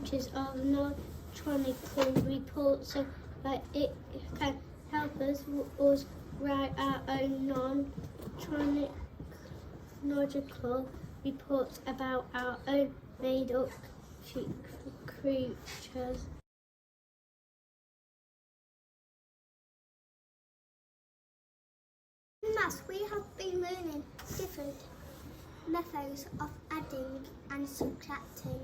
features of non-tronic report so that it can help us write our own non-chronological reports about our own made-up creatures. In maths, we have been learning different methods of adding and subtracting.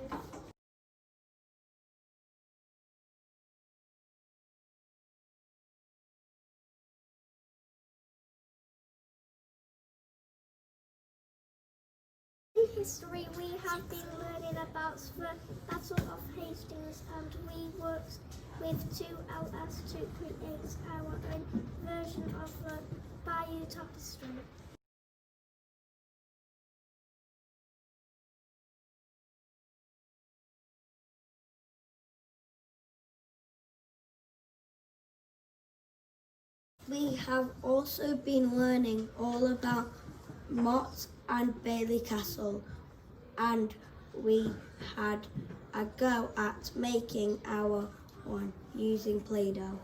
In history, we have been learning about the Battle of Hastings, and we worked with 2CR's to create our own version of the Bayeux Tapestry. We have also been learning all about Mott and Bailey Castle, and we had a go at making our one using Play-Doh.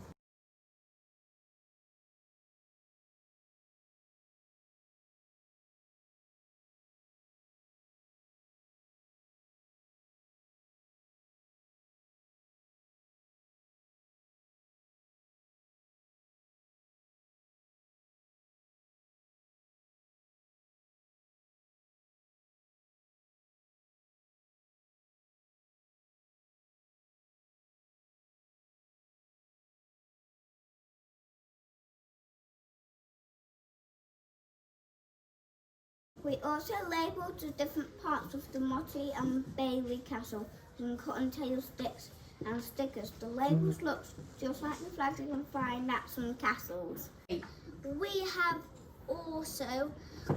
We also labelled the different parts of the Motti and Bailey Castle using cottontail sticks and stickers. The labels look just like the flags you can find at some castles. We have also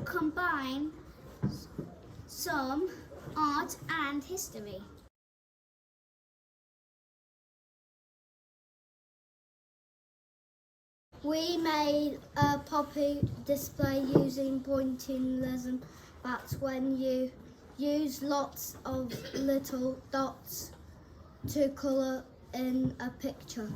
combined some art and history. We made a poppy display using pointillism. That's when you use lots of little dots to colour in a picture.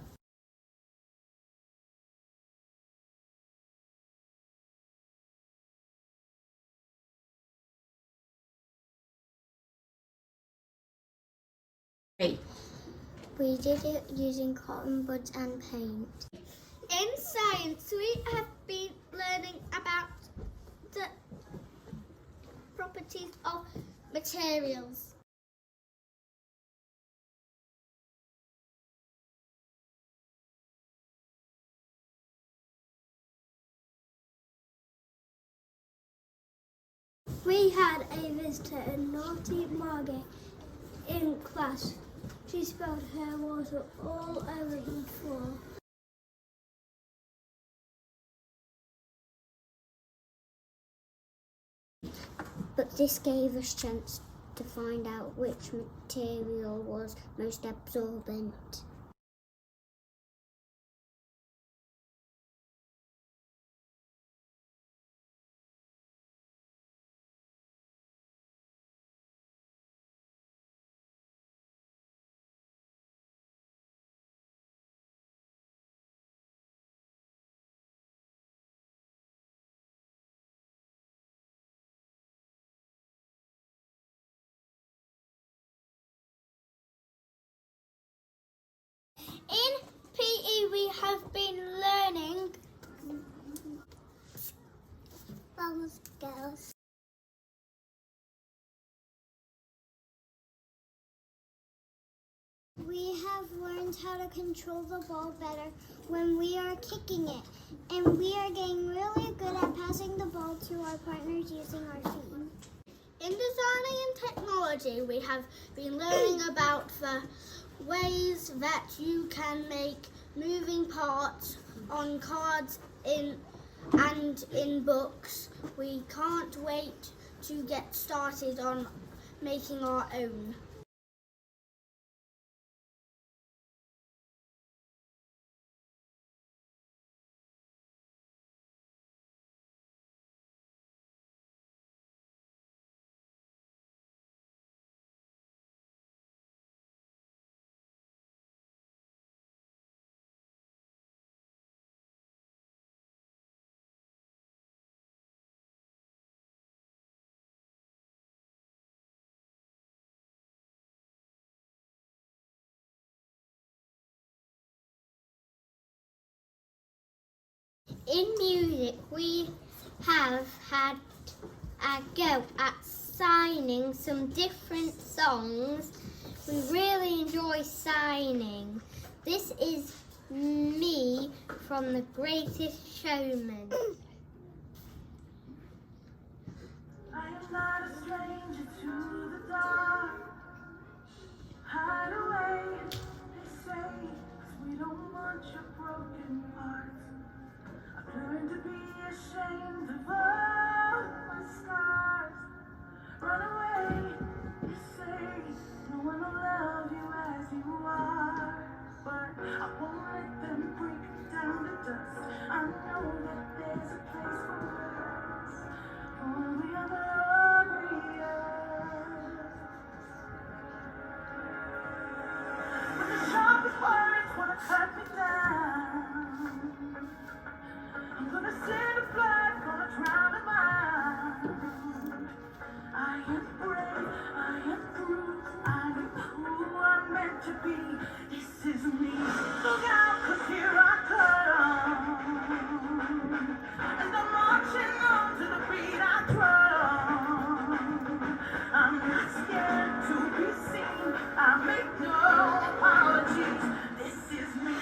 We did it using cotton buds and paint. In science, we have been learning about the properties of materials. We had a visitor, a naughty Margaret, in class. She spilled her water all over the floor. But this gave us a chance to find out which material was most absorbent. In PE, we have been learning skills. We have learned how to control the ball better when we are kicking it, and we are getting really good at passing the ball to our partners using our feet. In designing and technology, we have been learning about the ways that you can make moving parts on cards and in books. We can't wait to get started on making our own. In music, we have had a go at signing some different songs. We really enjoy signing. This is me from The Greatest Showman. I am not a stranger to the dark. Hide away, they say, 'cause we don't want your broken parts. I've learned to be ashamed of all my scars. Run away, you say, no one will love you as you are. But I won't let them break me down to dust. I know that there's a place for us, for we are glorious. When the sharpest words wanna cut me down, I'm gonna send a flood, gonna drown a mind. I am brave, I am bruised, I am who I'm meant to be. This is me. Look out, 'cause here I come. And I'm marching on to the beat I drum. I'm not scared to be seen. I make no apologies. This is me.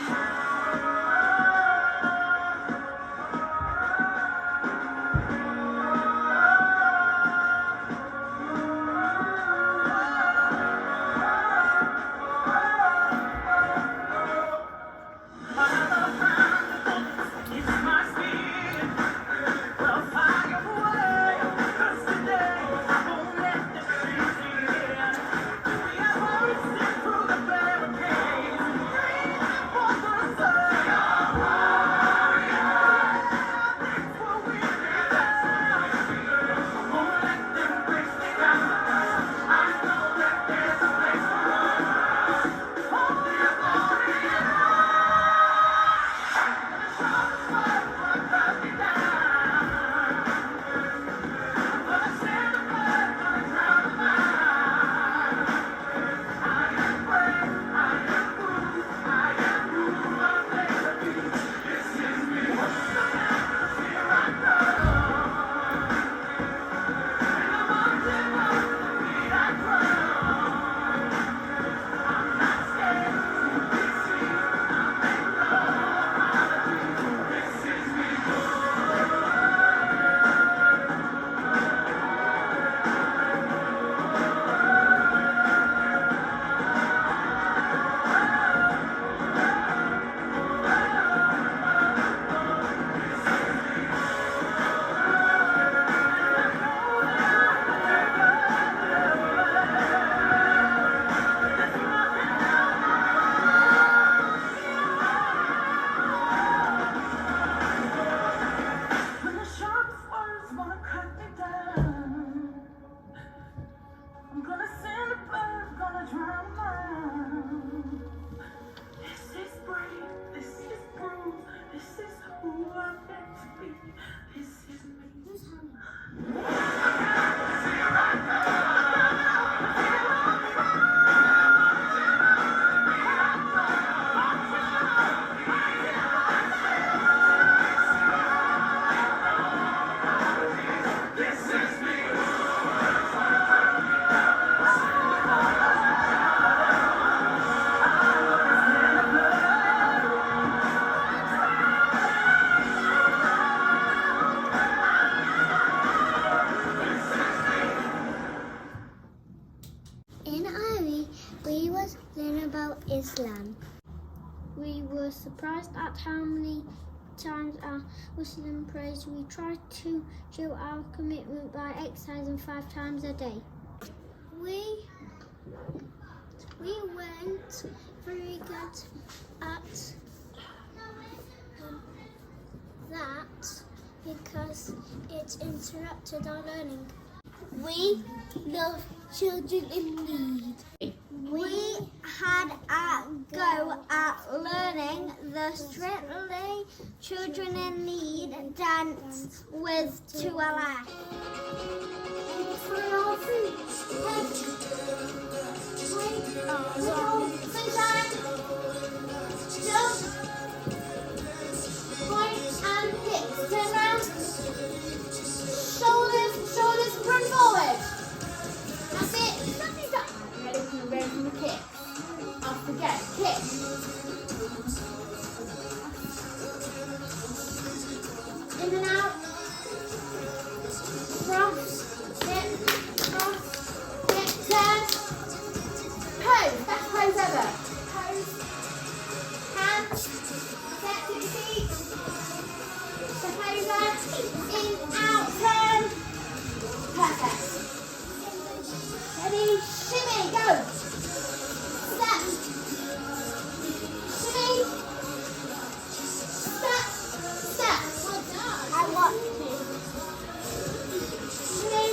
When the sharpest words wanna cut me down, I'm gonna send a flood, gonna drown mine. This is brave, this is bruised, this is who I'm meant to be. This is me. In Ivy, we was learning about Islam. We were surprised at how many times our Muslim prays. We tried to show our commitment by exercising 5 times a day. We weren't very good at that because it interrupted our learning. We love children in need. We had a go at learning the Strictly Children in Need dance with 2CR's. Point and hit. kick. In and out. Cross, hip, turn. Pose, best pose ever. Pose, hands, set to the feet. Step over, in, out, turn. Perfect. Ready, shimmy, go. Step. Shimmy. Step. Step. I want to. Shimmy.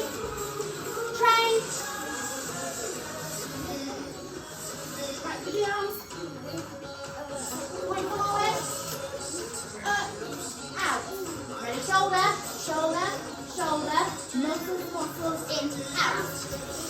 Train. Right with the arms. Point forward. Up. Out. Ready, shoulder, shoulder, shoulder. Muscles, muscles, in, out.